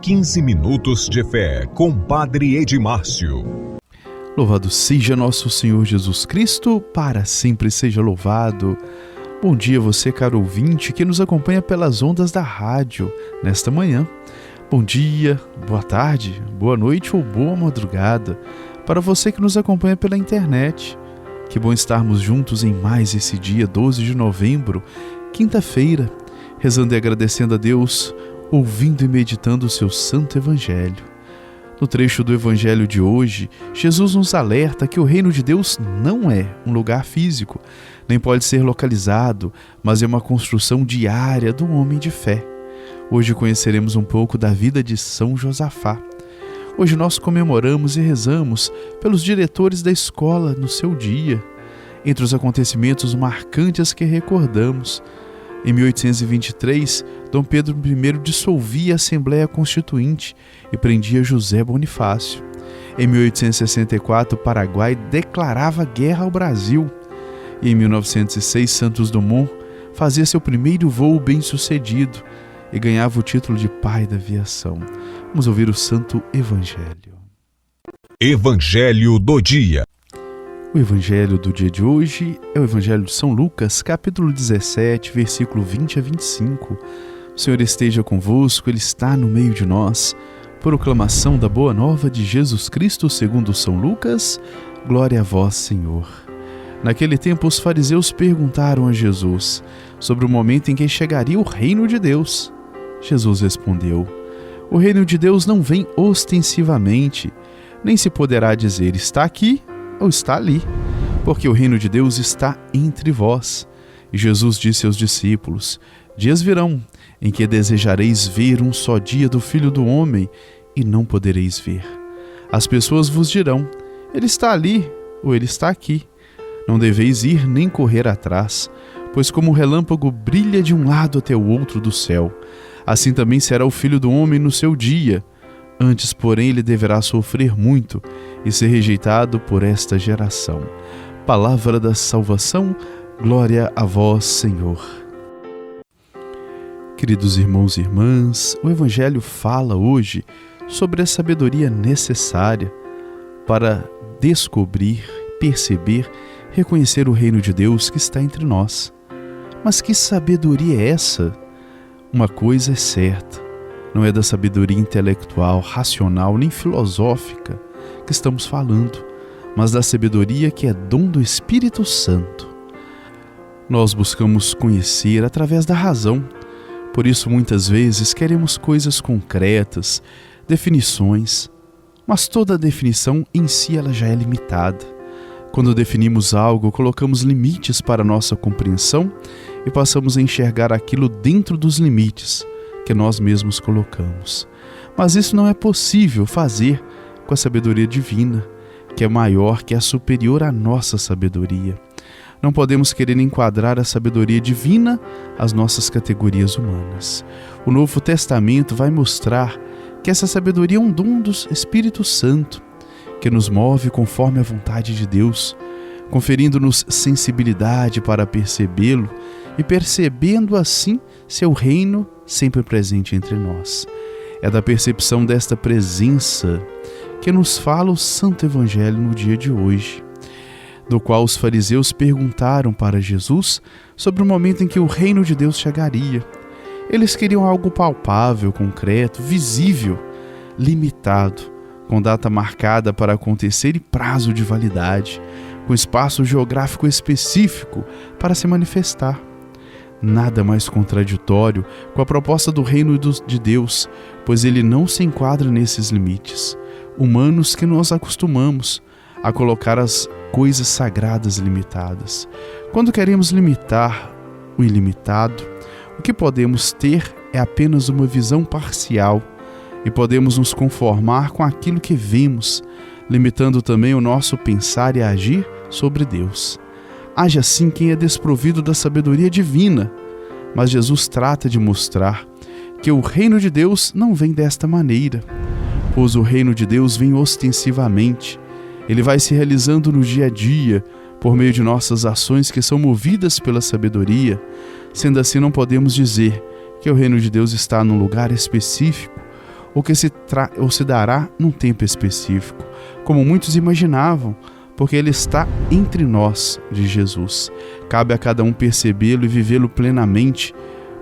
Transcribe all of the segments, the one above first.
15 minutos de fé com Padre Edmárcio. Louvado seja nosso Senhor Jesus Cristo, para sempre seja louvado. Bom dia você, caro ouvinte, que nos acompanha pelas ondas da rádio nesta manhã. Bom dia, boa tarde, boa noite ou boa madrugada para você que nos acompanha pela internet. Que bom estarmos juntos em mais esse dia 12 de novembro, quinta-feira, rezando e agradecendo a Deus, ouvindo e meditando o seu santo evangelho. No trecho do evangelho de hoje, Jesus nos alerta que o reino de Deus não é um lugar físico, nem pode ser localizado, mas é uma construção diária do homem de fé. Hoje conheceremos um pouco da vida de São Josafá. Hoje nós comemoramos e rezamos pelos diretores da escola no seu dia. Entre os acontecimentos marcantes que recordamos, em 1823, Dom Pedro I dissolvia a Assembleia Constituinte e prendia José Bonifácio. Em 1864, o Paraguai declarava guerra ao Brasil. E em 1906, Santos Dumont fazia seu primeiro voo bem-sucedido e ganhava o título de pai da aviação. Vamos ouvir o Santo Evangelho. Evangelho do dia. O evangelho do dia de hoje é o evangelho de São Lucas, capítulo 17, versículo 20 a 25. O Senhor esteja convosco, Ele está no meio de nós. Proclamação da boa nova de Jesus Cristo segundo São Lucas. Glória a vós, Senhor. Naquele tempo os fariseus perguntaram a Jesus sobre o momento em que chegaria o reino de Deus. Jesus respondeu: o reino de Deus não vem ostensivamente, nem se poderá dizer está aqui ou está ali, porque o reino de Deus está entre vós. E Jesus disse aos discípulos: dias virão em que desejareis ver um só dia do Filho do Homem e não podereis ver. As pessoas vos dirão: ele está ali ou ele está aqui. Não deveis ir nem correr atrás, pois como o relâmpago brilha de um lado até o outro do céu, assim também será o Filho do Homem no seu dia. Antes, porém, ele deverá sofrer muito e ser rejeitado por esta geração. Palavra da salvação, glória a vós, Senhor. Queridos irmãos e irmãs, o Evangelho fala hoje sobre a sabedoria necessária para descobrir, perceber, reconhecer o reino de Deus que está entre nós. Mas que sabedoria é essa? Uma coisa é certa. Não é da sabedoria intelectual, racional, nem filosófica que estamos falando, mas da sabedoria que é dom do Espírito Santo. Nós buscamos conhecer através da razão, por isso muitas vezes queremos coisas concretas, definições, mas toda definição em si ela já é limitada. Quando definimos algo, colocamos limites para a nossa compreensão e passamos a enxergar aquilo dentro dos limites que nós mesmos colocamos. Mas isso não é possível fazer com a sabedoria divina, que é maior, que é superior à nossa sabedoria. Não podemos querer enquadrar a sabedoria divina às nossas categorias humanas. O Novo Testamento vai mostrar que essa sabedoria é um dom do Espírito Santo, que nos move conforme a vontade de Deus, conferindo-nos sensibilidade para percebê-lo e percebendo assim seu reino sempre presente entre nós. É da percepção desta presença que nos fala o Santo Evangelho no dia de hoje, do qual os fariseus perguntaram para Jesus sobre o momento em que o reino de Deus chegaria. Eles queriam algo palpável, concreto, visível, limitado, com data marcada para acontecer e prazo de validade, com espaço geográfico específico para se manifestar. Nada mais contraditório com a proposta do reino de Deus, pois ele não se enquadra nesses limites humanos que nós acostumamos a colocar as coisas sagradas limitadas. Quando queremos limitar o ilimitado, o que podemos ter é apenas uma visão parcial e podemos nos conformar com aquilo que vemos, limitando também o nosso pensar e agir sobre Deus. Age assim quem é desprovido da sabedoria divina, mas Jesus trata de mostrar que o reino de Deus não vem desta maneira, pois o reino de Deus vem ostensivamente. Ele vai se realizando no dia a dia, por meio de nossas ações que são movidas pela sabedoria. Sendo assim, não podemos dizer que o reino de Deus está num lugar específico ou que se dará num tempo específico, como muitos imaginavam, porque Ele está entre nós, diz Jesus. Cabe a cada um percebê-lo e vivê-lo plenamente,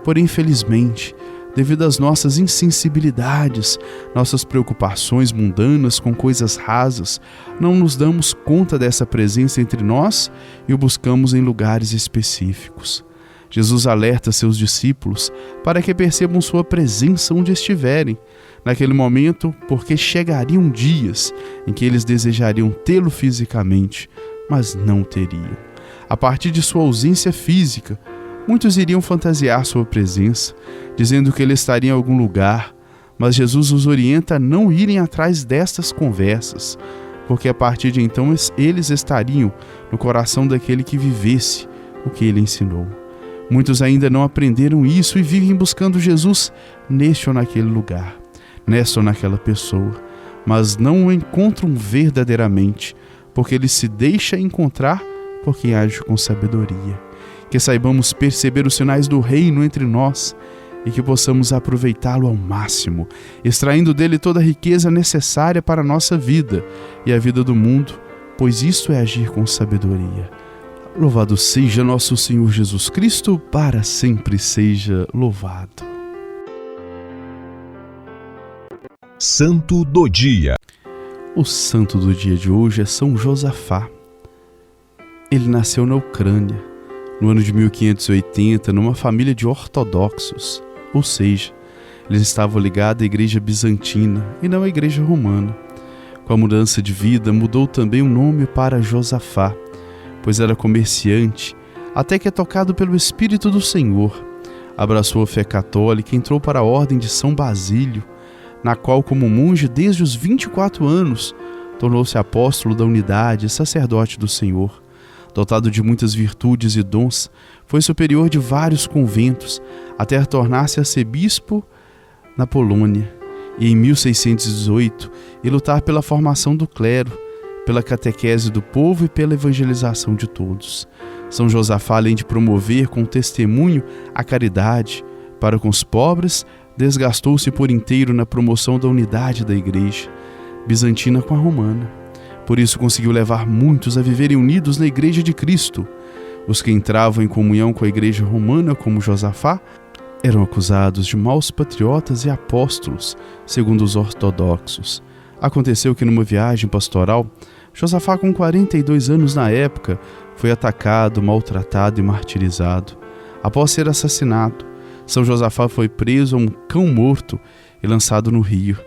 porém, infelizmente, devido às nossas insensibilidades, nossas preocupações mundanas com coisas rasas, não nos damos conta dessa presença entre nós e o buscamos em lugares específicos. Jesus alerta seus discípulos para que percebam sua presença onde estiverem, naquele momento, porque chegariam dias em que eles desejariam tê-lo fisicamente, mas não teriam. A partir de sua ausência física, muitos iriam fantasiar sua presença, dizendo que ele estaria em algum lugar, mas Jesus os orienta a não irem atrás destas conversas, porque a partir de então eles estariam no coração daquele que vivesse o que ele ensinou. Muitos ainda não aprenderam isso e vivem buscando Jesus neste ou naquele lugar, nesta ou naquela pessoa, mas não o encontram verdadeiramente, porque ele se deixa encontrar por quem age com sabedoria. Que saibamos perceber os sinais do reino entre nós e que possamos aproveitá-lo ao máximo, extraindo dele toda a riqueza necessária para a nossa vida e a vida do mundo, pois isso é agir com sabedoria. Louvado seja nosso Senhor Jesus Cristo, para sempre seja louvado. Santo do Dia. O santo do dia de hoje é São Josafá. Ele nasceu na Ucrânia, no ano de 1580, numa família de ortodoxos, ou seja, eles estavam ligados à igreja bizantina e não à igreja romana. Com a mudança de vida, mudou também o nome para Josafá, pois era comerciante, até que, tocado pelo Espírito do Senhor, abraçou a fé católica e entrou para a ordem de São Basílio, na qual, como monge desde os 24 anos, tornou-se apóstolo da unidade e sacerdote do Senhor. Dotado de muitas virtudes e dons, foi superior de vários conventos, até tornar-se arcebispo na Polônia, e em 1618 e lutar pela formação do clero, pela catequese do povo e pela evangelização de todos. São Josafá, além de promover com testemunho a caridade para com os pobres, desgastou-se por inteiro na promoção da unidade da igreja bizantina com a romana. Por isso conseguiu levar muitos a viverem unidos na igreja de Cristo. Os que entravam em comunhão com a igreja romana, como Josafá, eram acusados de maus patriotas e apóstolos, segundo os ortodoxos. Aconteceu que numa viagem pastoral, Josafá, com 42 anos na época, foi atacado, maltratado e martirizado. Após ser assassinado, São Josafá foi preso a um cão morto e lançado no rio.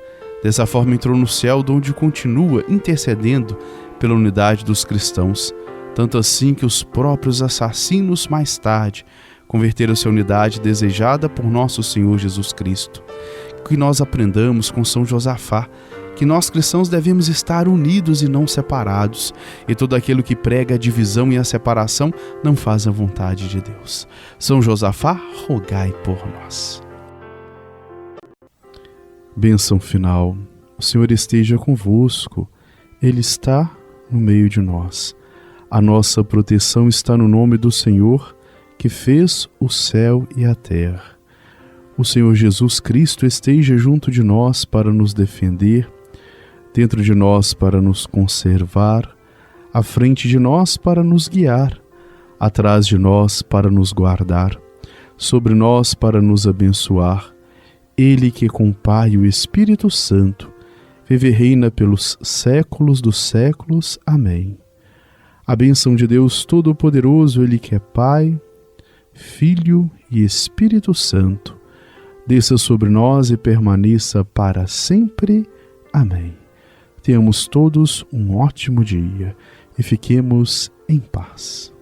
Dessa forma entrou no céu, de onde continua intercedendo pela unidade dos cristãos, tanto assim que os próprios assassinos mais tarde converteram-se à unidade desejada por nosso Senhor Jesus Cristo. Que nós aprendamos com São Josafá que nós cristãos devemos estar unidos e não separados, e todo aquele que prega a divisão e a separação não faz a vontade de Deus. São Josafá, rogai por nós. Bênção final. O Senhor esteja convosco, Ele está no meio de nós. A nossa proteção está no nome do Senhor, que fez o céu e a terra. O Senhor Jesus Cristo esteja junto de nós para nos defender, dentro de nós para nos conservar, à frente de nós para nos guiar, atrás de nós para nos guardar, sobre nós para nos abençoar. Ele que com o Pai e o Espírito Santo vive e reina pelos séculos dos séculos. Amém. A bênção de Deus Todo-Poderoso, Ele que é Pai, Filho e Espírito Santo, desça sobre nós e permaneça para sempre. Amém. Tenhamos todos um ótimo dia e fiquemos em paz.